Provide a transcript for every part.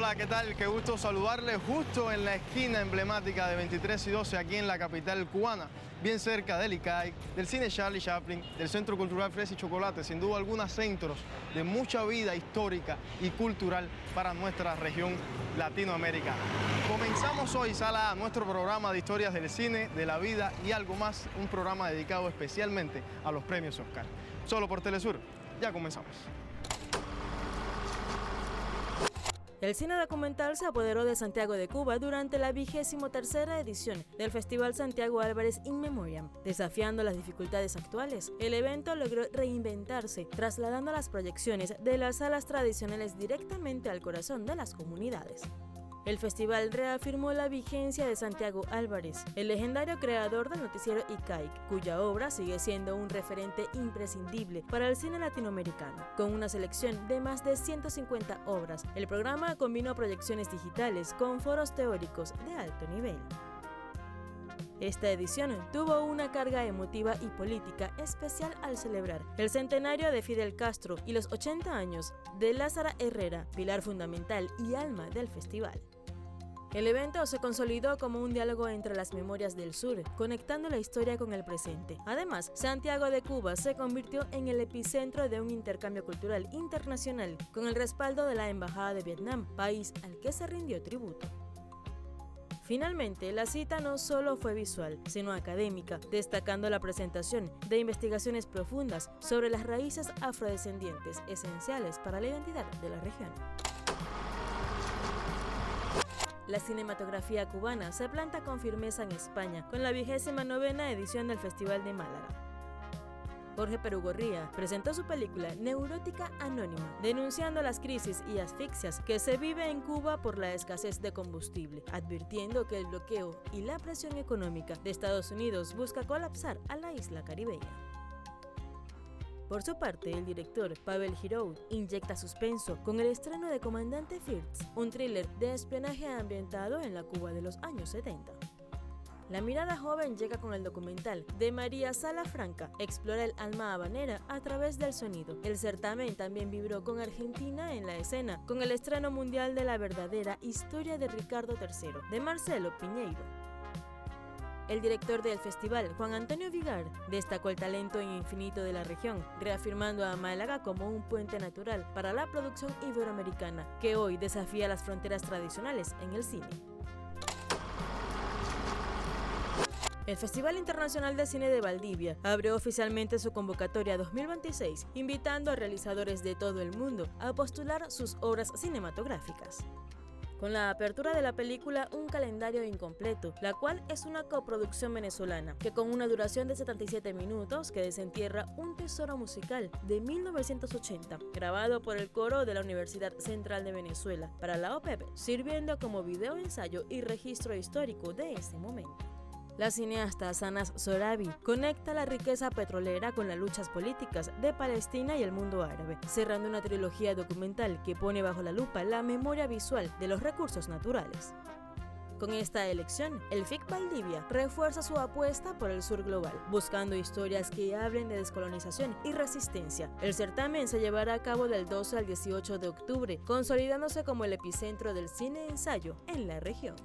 Hola, ¿qué tal? Qué gusto saludarles justo en la esquina emblemática de 23 y 12 aquí en la capital cubana, bien cerca del ICAIC, del cine Charlie Chaplin, del Centro Cultural Fresa y Chocolate, sin duda algunos centros de mucha vida histórica y cultural para nuestra región latinoamericana. Comenzamos hoy, Sala A, nuestro programa de historias del cine, de la vida y algo más, un programa dedicado especialmente a los premios Oscar. Solo por Telesur, ya comenzamos. El cine documental se apoderó de Santiago de Cuba durante la 23ª edición del Festival Santiago Álvarez In Memoriam. Desafiando las dificultades actuales, el evento logró reinventarse, trasladando las proyecciones de las salas tradicionales directamente al corazón de las comunidades. El festival reafirmó la vigencia de Santiago Álvarez, el legendario creador del noticiero ICAIC, cuya obra sigue siendo un referente imprescindible para el cine latinoamericano. Con una selección de más de 150 obras, el programa combinó proyecciones digitales con foros teóricos de alto nivel. Esta edición tuvo una carga emotiva y política especial al celebrar el centenario de Fidel Castro y los 80 años de Lázara Herrera, pilar fundamental y alma del festival. El evento se consolidó como un diálogo entre las memorias del sur, conectando la historia con el presente. Además, Santiago de Cuba se convirtió en el epicentro de un intercambio cultural internacional con el respaldo de la Embajada de Vietnam, país al que se rindió tributo. Finalmente, la cita no solo fue visual, sino académica, destacando la presentación de investigaciones profundas sobre las raíces afrodescendientes esenciales para la identidad de la región. La cinematografía cubana se planta con firmeza en España con la 29ª edición del Festival de Málaga. Jorge Perugorría presentó su película Neurótica Anónima, denunciando las crisis y asfixias que se vive en Cuba por la escasez de combustible, advirtiendo que el bloqueo y la presión económica de Estados Unidos busca colapsar a la isla caribeña. Por su parte, el director Pavel Giroud inyecta suspenso con el estreno de Comandante First, un thriller de espionaje ambientado en la Cuba de los años 70. La mirada joven llega con el documental de María Sala Franca, explora el alma habanera a través del sonido. El certamen también vibró con Argentina en la escena, con el estreno mundial de La verdadera historia de Ricardo III, de Marcelo Piñeiro. El director del festival, Juan Antonio Vigar, destacó el talento infinito de la región, reafirmando a Málaga como un puente natural para la producción iberoamericana, que hoy desafía las fronteras tradicionales en el cine. El Festival Internacional de Cine de Valdivia abrió oficialmente su convocatoria 2026, invitando a realizadores de todo el mundo a postular sus obras cinematográficas. Con la apertura de la película Un calendario incompleto, la cual es una coproducción venezolana, que con una duración de 77 minutos que desentierra un tesoro musical de 1980, grabado por el coro de la Universidad Central de Venezuela para la OPEP, sirviendo como video ensayo y registro histórico de ese momento. La cineasta Sanaz Sorabi conecta la riqueza petrolera con las luchas políticas de Palestina y el mundo árabe, cerrando una trilogía documental que pone bajo la lupa la memoria visual de los recursos naturales. Con esta elección, el FIC Valdivia refuerza su apuesta por el sur global, buscando historias que hablen de descolonización y resistencia. El certamen se llevará a cabo del 12 al 18 de octubre, consolidándose como el epicentro del cine ensayo en la región.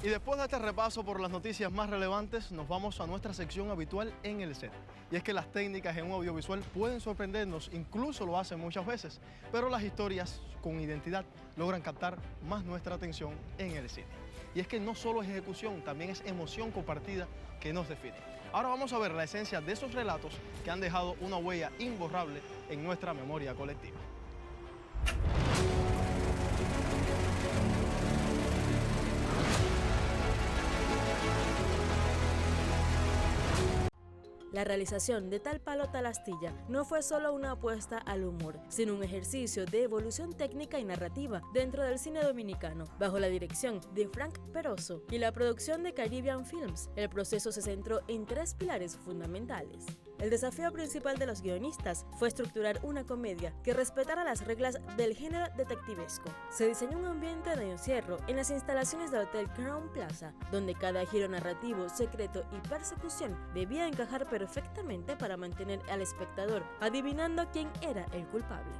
Y después de este repaso por las noticias más relevantes, nos vamos a nuestra sección habitual en el set. Y es que las técnicas en un audiovisual pueden sorprendernos, incluso lo hacen muchas veces, pero las historias con identidad logran captar más nuestra atención en el cine. Y es que no solo es ejecución, también es emoción compartida que nos define. Ahora vamos a ver la esencia de esos relatos que han dejado una huella imborrable en nuestra memoria colectiva. La realización de Tal palo tal astilla no fue solo una apuesta al humor, sino un ejercicio de evolución técnica y narrativa dentro del cine dominicano. Bajo la dirección de Frank Peroso y la producción de Caribbean Films, el proceso se centró en 3 pilares fundamentales. El desafío principal de los guionistas fue estructurar una comedia que respetara las reglas del género detectivesco. Se diseñó un ambiente de encierro en las instalaciones del Hotel Crown Plaza, donde cada giro narrativo, secreto y persecución debía encajar perfectamente para mantener al espectador adivinando quién era el culpable.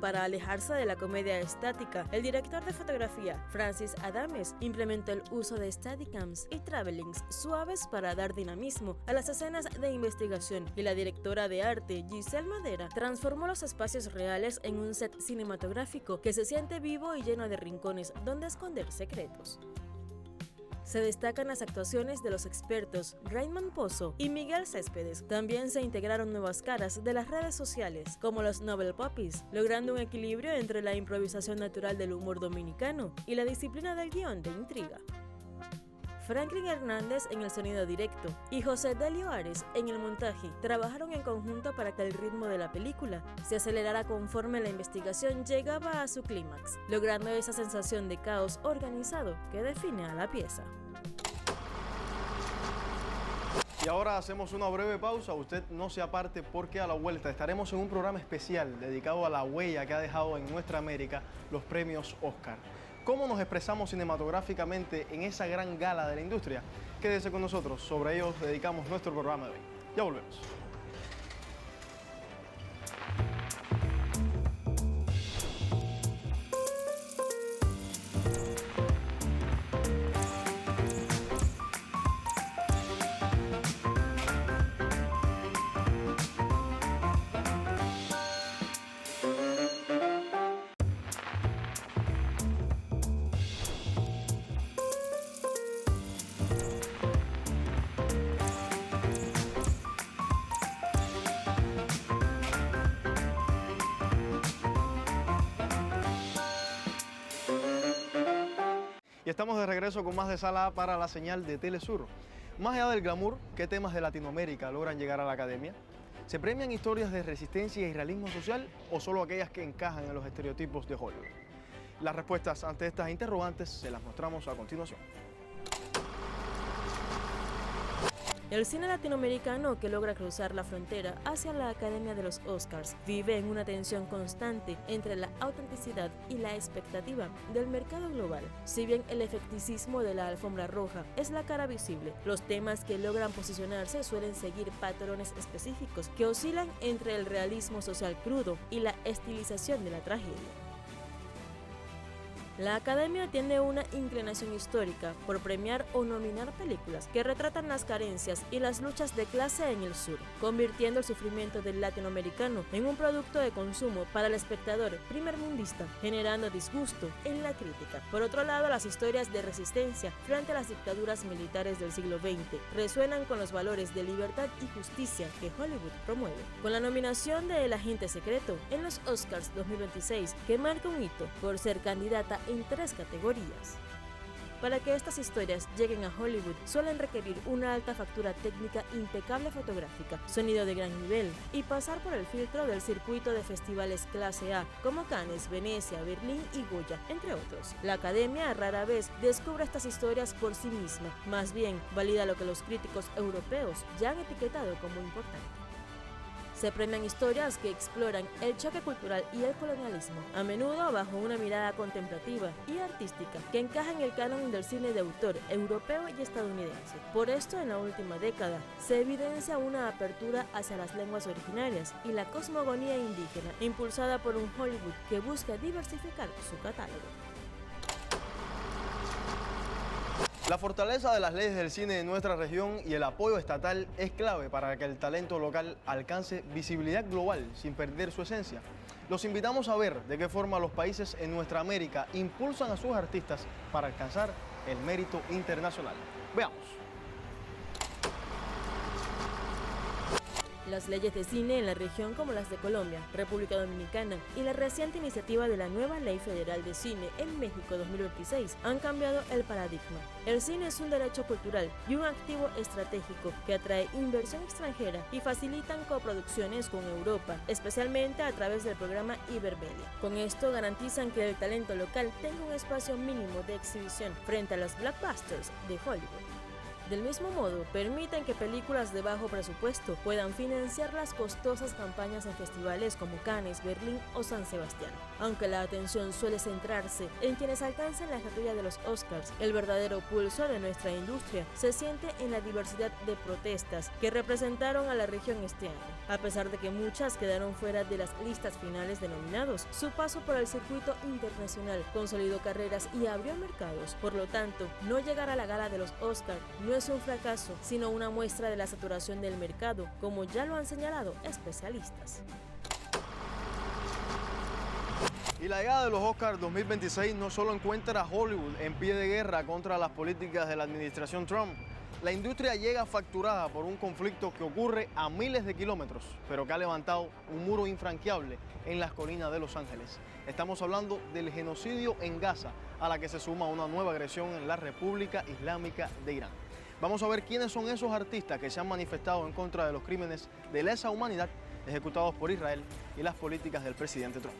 Para alejarse de la comedia estática, el director de fotografía, Francis Adames, implementó el uso de Steadicams y travelings suaves para dar dinamismo a las escenas de investigación, y la directora de arte, Giselle Madera, transformó los espacios reales en un set cinematográfico que se siente vivo y lleno de rincones donde esconder secretos. Se destacan las actuaciones de los expertos Raymond Pozo y Miguel Céspedes. También se integraron nuevas caras de las redes sociales, como los Novel Puppies, logrando un equilibrio entre la improvisación natural del humor dominicano y la disciplina del guión de intriga. Franklin Hernández en el sonido directo y José Delio Ares en el montaje trabajaron en conjunto para que el ritmo de la película se acelerara conforme la investigación llegaba a su clímax, logrando esa sensación de caos organizado que define a la pieza. Y ahora hacemos una breve pausa, usted no se aparte porque a la vuelta estaremos en un programa especial dedicado a la huella que ha dejado en nuestra América los premios Oscar. ¿Cómo nos expresamos cinematográficamente en esa gran gala de la industria? Quédese con nosotros, sobre ello dedicamos nuestro programa de hoy. Ya volvemos. Y estamos de regreso con más de Sala A para la señal de Telesur. Más allá del glamour, ¿qué temas de Latinoamérica logran llegar a la academia? ¿Se premian historias de resistencia y realismo social o solo aquellas que encajan en los estereotipos de Hollywood? Las respuestas ante estas interrogantes se las mostramos a continuación. El cine latinoamericano que logra cruzar la frontera hacia la Academia de los Oscars vive en una tensión constante entre la autenticidad y la expectativa del mercado global. Si bien el efecticismo de la alfombra roja es la cara visible, los temas que logran posicionarse suelen seguir patrones específicos que oscilan entre el realismo social crudo y la estilización de la tragedia. La Academia tiene una inclinación histórica por premiar o nominar películas que retratan las carencias y las luchas de clase en el sur, convirtiendo el sufrimiento del latinoamericano en un producto de consumo para el espectador primermundista, generando disgusto en la crítica. Por otro lado, las historias de resistencia frente a las dictaduras militares del siglo XX resuenan con los valores de libertad y justicia que Hollywood promueve. Con la nominación de El Agente Secreto en los Oscars 2026, que marca un hito por ser candidata en 3 categorías. Para que estas historias lleguen a Hollywood suelen requerir una alta factura técnica impecable fotográfica, sonido de gran nivel y pasar por el filtro del circuito de festivales clase A como Cannes, Venecia, Berlín y Goya, entre otros. La Academia rara vez descubre estas historias por sí misma, más bien valida lo que los críticos europeos ya han etiquetado como importante. Se premian historias que exploran el choque cultural y el colonialismo, a menudo bajo una mirada contemplativa y artística que encaja en el canon del cine de autor europeo y estadounidense. Por esto, en la última década, se evidencia una apertura hacia las lenguas originarias y la cosmogonía indígena, impulsada por un Hollywood que busca diversificar su catálogo. La fortaleza de las leyes del cine de nuestra región y el apoyo estatal es clave para que el talento local alcance visibilidad global sin perder su esencia. Los invitamos a ver de qué forma los países en nuestra América impulsan a sus artistas para alcanzar el mérito internacional. Veamos. Las leyes de cine en la región, como las de Colombia, República Dominicana y la reciente iniciativa de la nueva Ley Federal de Cine en México 2026 han cambiado el paradigma. El cine es un derecho cultural y un activo estratégico que atrae inversión extranjera y facilitan coproducciones con Europa, especialmente a través del programa Ibermedia. Con esto garantizan que el talento local tenga un espacio mínimo de exhibición frente a los blockbusters de Hollywood. Del mismo modo, permiten que películas de bajo presupuesto puedan financiar las costosas campañas en festivales como Cannes, Berlín o San Sebastián. Aunque la atención suele centrarse en quienes alcanzan la estatuilla de los Oscars, el verdadero pulso de nuestra industria se siente en la diversidad de protestas que representaron a la región este año. A pesar de que muchas quedaron fuera de las listas finales de nominados, su paso por el circuito internacional consolidó carreras y abrió mercados. Por lo tanto, no llegar a la gala de los Oscars no es un fracaso, sino una muestra de la saturación del mercado, como ya lo han señalado especialistas. Y la llegada de los Oscars 2026 no solo encuentra a Hollywood en pie de guerra contra las políticas de la administración Trump. La industria llega fracturada por un conflicto que ocurre a miles de kilómetros, pero que ha levantado un muro infranqueable en las colinas de Los Ángeles. Estamos hablando del genocidio en Gaza, a la que se suma una nueva agresión en la República Islámica de Irán. Vamos a ver quiénes son esos artistas que se han manifestado en contra de los crímenes de lesa humanidad ejecutados por Israel y las políticas del presidente Trump.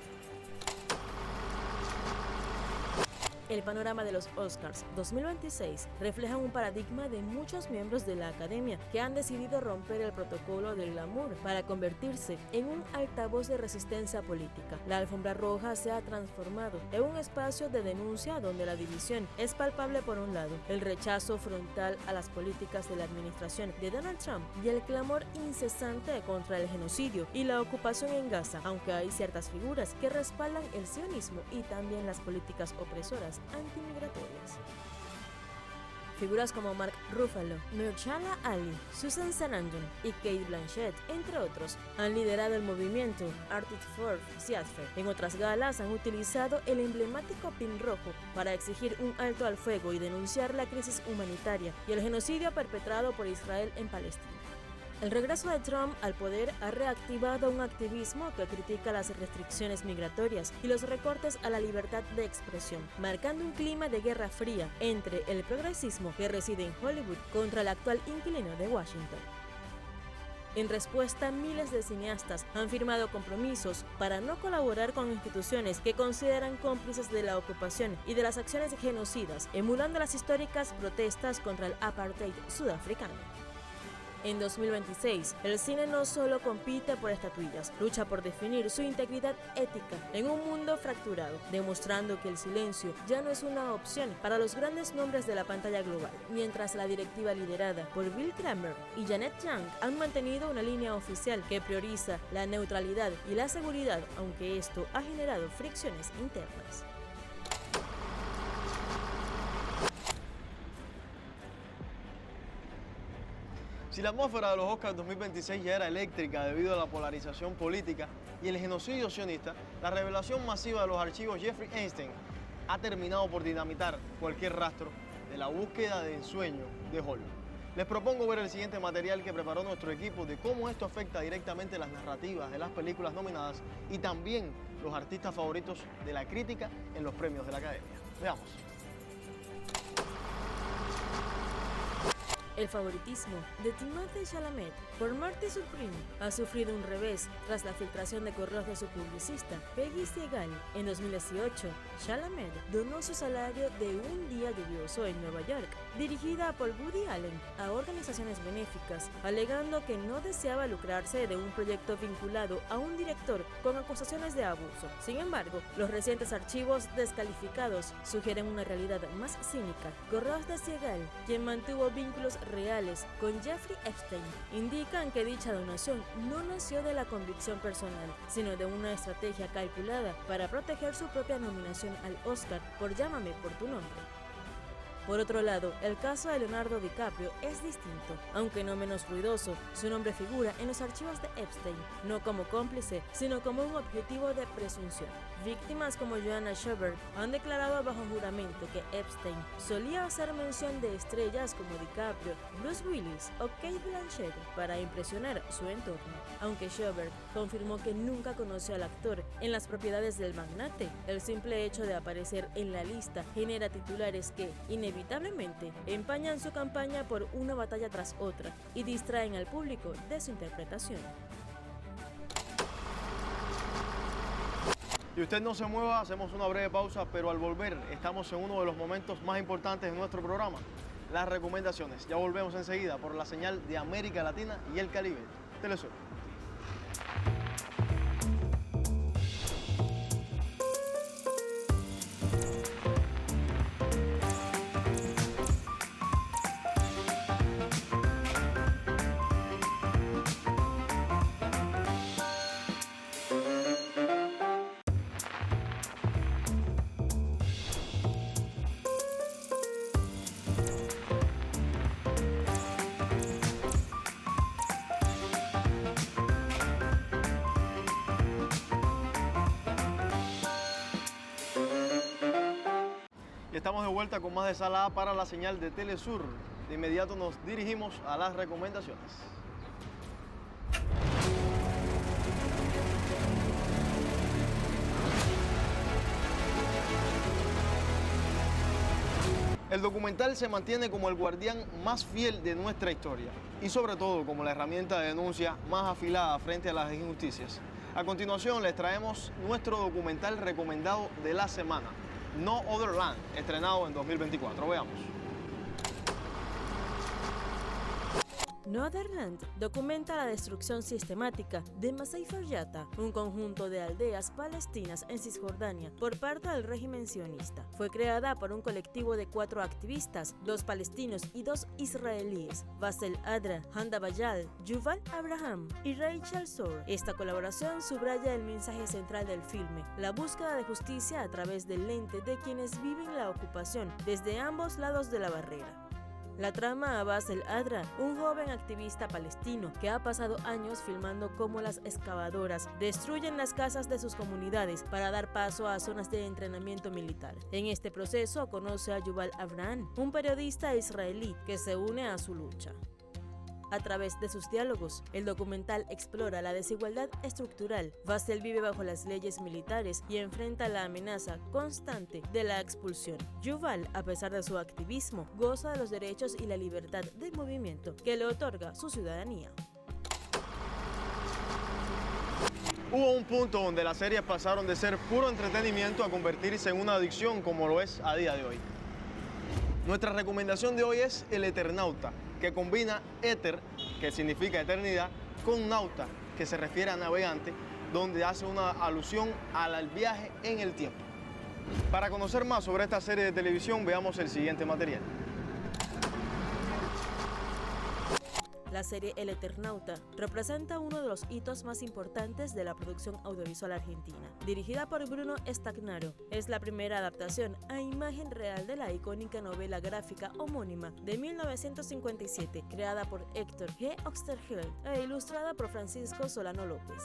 El panorama de los Oscars 2026 refleja un paradigma de muchos miembros de la academia que han decidido romper el protocolo del glamour para convertirse en un altavoz de resistencia política. La alfombra roja se ha transformado en un espacio de denuncia donde la división es palpable por un lado, el rechazo frontal a las políticas de la administración de Donald Trump y el clamor incesante contra el genocidio y la ocupación en Gaza, aunque hay ciertas figuras que respaldan el sionismo y también las políticas opresoras antimigratorias. Figuras como Mark Ruffalo, Mahershala Ali, Susan Sarandon y Cate Blanchett, entre otros, han liderado el movimiento Arctic for Ceasefire. En otras galas han utilizado el emblemático pin rojo para exigir un alto al fuego y denunciar la crisis humanitaria y el genocidio perpetrado por Israel en Palestina. El regreso de Trump al poder ha reactivado un activismo que critica las restricciones migratorias y los recortes a la libertad de expresión, marcando un clima de guerra fría entre el progresismo que reside en Hollywood contra el actual inquilino de Washington. En respuesta, miles de cineastas han firmado compromisos para no colaborar con instituciones que consideran cómplices de la ocupación y de las acciones genocidas, emulando las históricas protestas contra el apartheid sudafricano. En 2026, el cine no solo compite por estatuillas, lucha por definir su integridad ética en un mundo fracturado, demostrando que el silencio ya no es una opción para los grandes nombres de la pantalla global, mientras la directiva liderada por Bill Kramer y Janet Young han mantenido una línea oficial que prioriza la neutralidad y la seguridad, aunque esto ha generado fricciones internas. Si la atmósfera de los Oscars 2026 ya era eléctrica debido a la polarización política y el genocidio sionista, la revelación masiva de los archivos Jeffrey Epstein ha terminado por dinamitar cualquier rastro de la búsqueda de ensueño de Hollywood. Les propongo ver el siguiente material que preparó nuestro equipo de cómo esto afecta directamente las narrativas de las películas nominadas y también los artistas favoritos de la crítica en los premios de la Academia. Veamos. El favoritismo de Timothée Chalamet por Marty Supreme ha sufrido un revés tras la filtración de correos de su publicista, Peggy Segal. En 2018, Chalamet donó su salario de un día lluvioso en Nueva York, dirigida por Woody Allen, a organizaciones benéficas, alegando que no deseaba lucrarse de un proyecto vinculado a un director con acusaciones de abuso. Sin embargo, los recientes archivos descalificados sugieren una realidad más cínica. Correos de Segal, quien mantuvo vínculos reales con Jeffrey Epstein, indican que dicha donación no nació de la convicción personal, sino de una estrategia calculada para proteger su propia nominación al Oscar por Llámame por tu nombre. Por otro lado, el caso de Leonardo DiCaprio es distinto, aunque no menos ruidoso. Su nombre figura en los archivos de Epstein, no como cómplice, sino como un objetivo de presunción. Víctimas como Joanna Schubert han declarado bajo juramento que Epstein solía hacer mención de estrellas como DiCaprio, Bruce Willis o Cate Blanchett para impresionar su entorno. Aunque Schubert confirmó que nunca conoció al actor en las propiedades del magnate, el simple hecho de aparecer en la lista genera titulares que, inevitablemente, empañan su campaña por una batalla tras otra y distraen al público de su interpretación. Y usted no se mueva, hacemos una breve pausa, pero al volver estamos en uno de los momentos más importantes de nuestro programa, las recomendaciones. Ya volvemos enseguida por la señal de América Latina y el Caribe. Telesur. Y estamos de vuelta con más de Sala A para la señal de Telesur. De inmediato nos dirigimos a las recomendaciones. El documental se mantiene como el guardián más fiel de nuestra historia y sobre todo como la herramienta de denuncia más afilada frente a las injusticias. A continuación les traemos nuestro documental recomendado de la semana, No Other Land, estrenado en 2024. Veamos. No Other Land documenta la destrucción sistemática de Masayfer Yatta, un conjunto de aldeas palestinas en Cisjordania por parte del régimen sionista. Fue creada por un colectivo de 4 activistas, 2 palestinos y 2 israelíes, Basel Adra, Handa Bayal, Yuval Abraham y Rachel Sor. Esta colaboración subraya el mensaje central del filme, la búsqueda de justicia a través del lente de quienes viven la ocupación desde ambos lados de la barrera. La trama a Basel Adra, un joven activista palestino que ha pasado años filmando cómo las excavadoras destruyen las casas de sus comunidades para dar paso a zonas de entrenamiento militar. En este proceso conoce a Yuval Abraham, un periodista israelí que se une a su lucha. A través de sus diálogos, el documental explora la desigualdad estructural. Basel vive bajo las leyes militares y enfrenta la amenaza constante de la expulsión. Yuval, a pesar de su activismo, goza de los derechos y la libertad de movimiento que le otorga su ciudadanía. Hubo un punto donde las series pasaron de ser puro entretenimiento a convertirse en una adicción como lo es a día de hoy. Nuestra recomendación de hoy es El Eternauta, que combina éter, que significa eternidad, con nauta, que se refiere a navegante, donde hace una alusión al viaje en el tiempo. Para conocer más sobre esta serie de televisión, veamos el siguiente material. La serie El Eternauta representa uno de los hitos más importantes de la producción audiovisual argentina. Dirigida por Bruno Stagnaro, es la primera adaptación a imagen real de la icónica novela gráfica homónima de 1957, creada por Héctor G. Oesterheld e ilustrada por Francisco Solano López.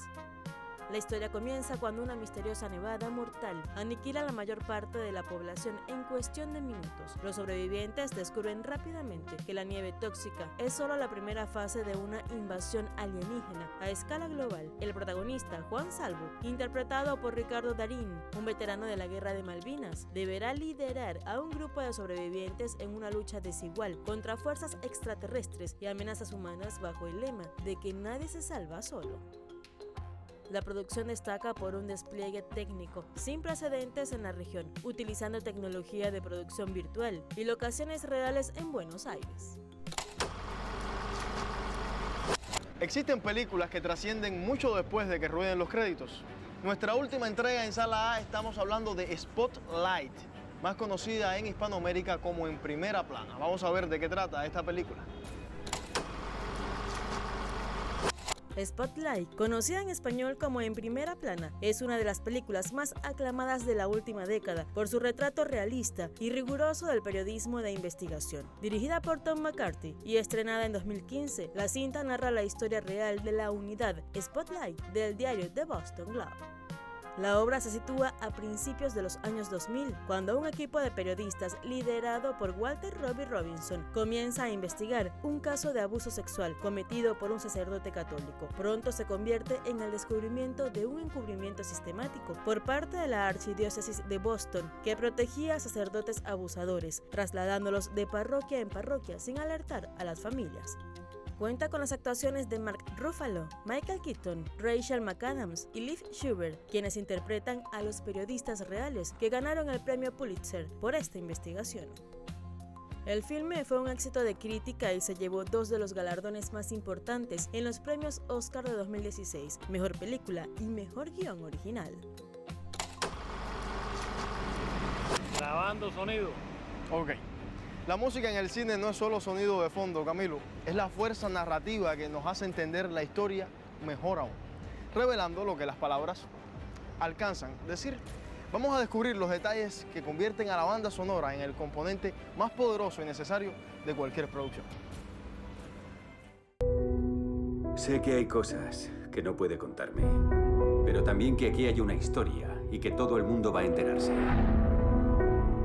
La historia comienza cuando una misteriosa nevada mortal aniquila la mayor parte de la población en cuestión de minutos. Los sobrevivientes descubren rápidamente que la nieve tóxica es solo la primera fase de una invasión alienígena a escala global. El protagonista, Juan Salvo, interpretado por Ricardo Darín, un veterano de la Guerra de Malvinas, deberá liderar a un grupo de sobrevivientes en una lucha desigual contra fuerzas extraterrestres y amenazas humanas bajo el lema de que nadie se salva solo. La producción destaca por un despliegue técnico sin precedentes en la región, utilizando tecnología de producción virtual y locaciones reales en Buenos Aires. Existen películas que trascienden mucho después de que rueden los créditos. Nuestra última entrega en Sala A estamos hablando de Spotlight, más conocida en Hispanoamérica como En Primera Plana. Vamos a ver de qué trata esta película. Spotlight, conocida en español como En Primera Plana, es una de las películas más aclamadas de la última década por su retrato realista y riguroso del periodismo de investigación. Dirigida por Tom McCarthy y estrenada en 2015, la cinta narra la historia real de la unidad Spotlight del diario The Boston Globe. La obra se sitúa a principios de los años 2000, cuando un equipo de periodistas liderado por Walter Robbie Robinson comienza a investigar un caso de abuso sexual cometido por un sacerdote católico. Pronto se convierte en el descubrimiento de un encubrimiento sistemático por parte de la archidiócesis de Boston, que protegía a sacerdotes abusadores, trasladándolos de parroquia en parroquia sin alertar a las familias. Cuenta con las actuaciones de Mark Ruffalo, Michael Keaton, Rachel McAdams y Liv Schubert, quienes interpretan a los periodistas reales que ganaron el premio Pulitzer por esta investigación. El filme fue un éxito de crítica y se llevó 2 de los galardones más importantes en los premios Oscar de 2016, Mejor Película y Mejor Guión Original. Grabando sonido. Ok. La música en el cine no es solo sonido de fondo, Camilo. Es la fuerza narrativa que nos hace entender la historia mejor aún, revelando lo que las palabras alcanzan decir. Vamos a descubrir los detalles que convierten a la banda sonora en el componente más poderoso y necesario de cualquier producción. Sé que hay cosas que no puede contarme, pero también que aquí hay una historia y que todo el mundo va a enterarse.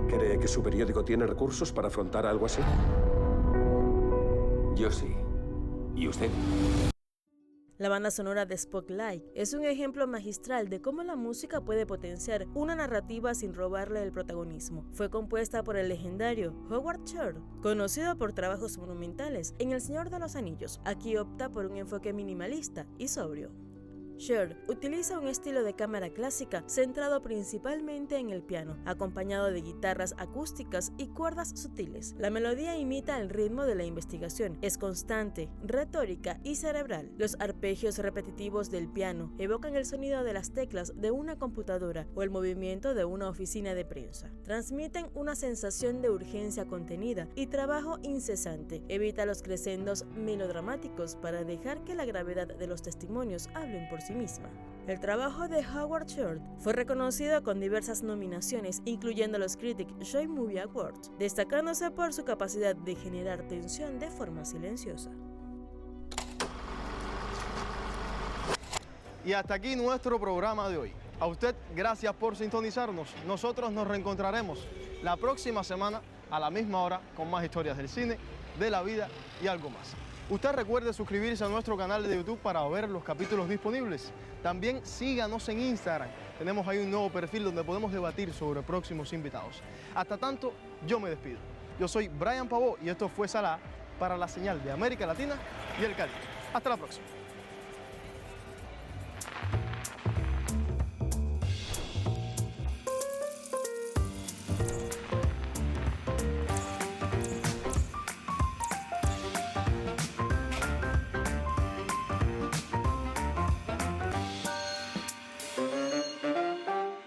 ¿Cree que su periódico tiene recursos para afrontar algo así? Yo sí. ¿Y usted? La banda sonora de Spotlight es un ejemplo magistral de cómo la música puede potenciar una narrativa sin robarle el protagonismo. Fue compuesta por el legendario Howard Shore, conocido por trabajos monumentales en El Señor de los Anillos. Aquí opta por un enfoque minimalista y sobrio. Shore utiliza un estilo de cámara clásica centrado principalmente en el piano, acompañado de guitarras acústicas y cuerdas sutiles. La melodía imita el ritmo de la investigación, es constante, retórica y cerebral. Los arpegios repetitivos del piano evocan el sonido de las teclas de una computadora o el movimiento de una oficina de prensa. Transmiten una sensación de urgencia contenida y trabajo incesante. Evita los crescendos melodramáticos para dejar que la gravedad de los testimonios hablen por sí misma. El trabajo de Howard Shore fue reconocido con diversas nominaciones, incluyendo los Critics' Choice Movie Awards, destacándose por su capacidad de generar tensión de forma silenciosa. Y hasta aquí nuestro programa de hoy. A usted, gracias por sintonizarnos. Nosotros nos reencontraremos la próxima semana a la misma hora con más historias del cine, de la vida y algo más. Usted recuerde suscribirse a nuestro canal de YouTube para ver los capítulos disponibles. También síganos en Instagram. Tenemos ahí un nuevo perfil donde podemos debatir sobre próximos invitados. Hasta tanto, yo me despido. Yo soy Brian Pavó y esto fue Salah para la señal de América Latina y el Caribe. Hasta la próxima.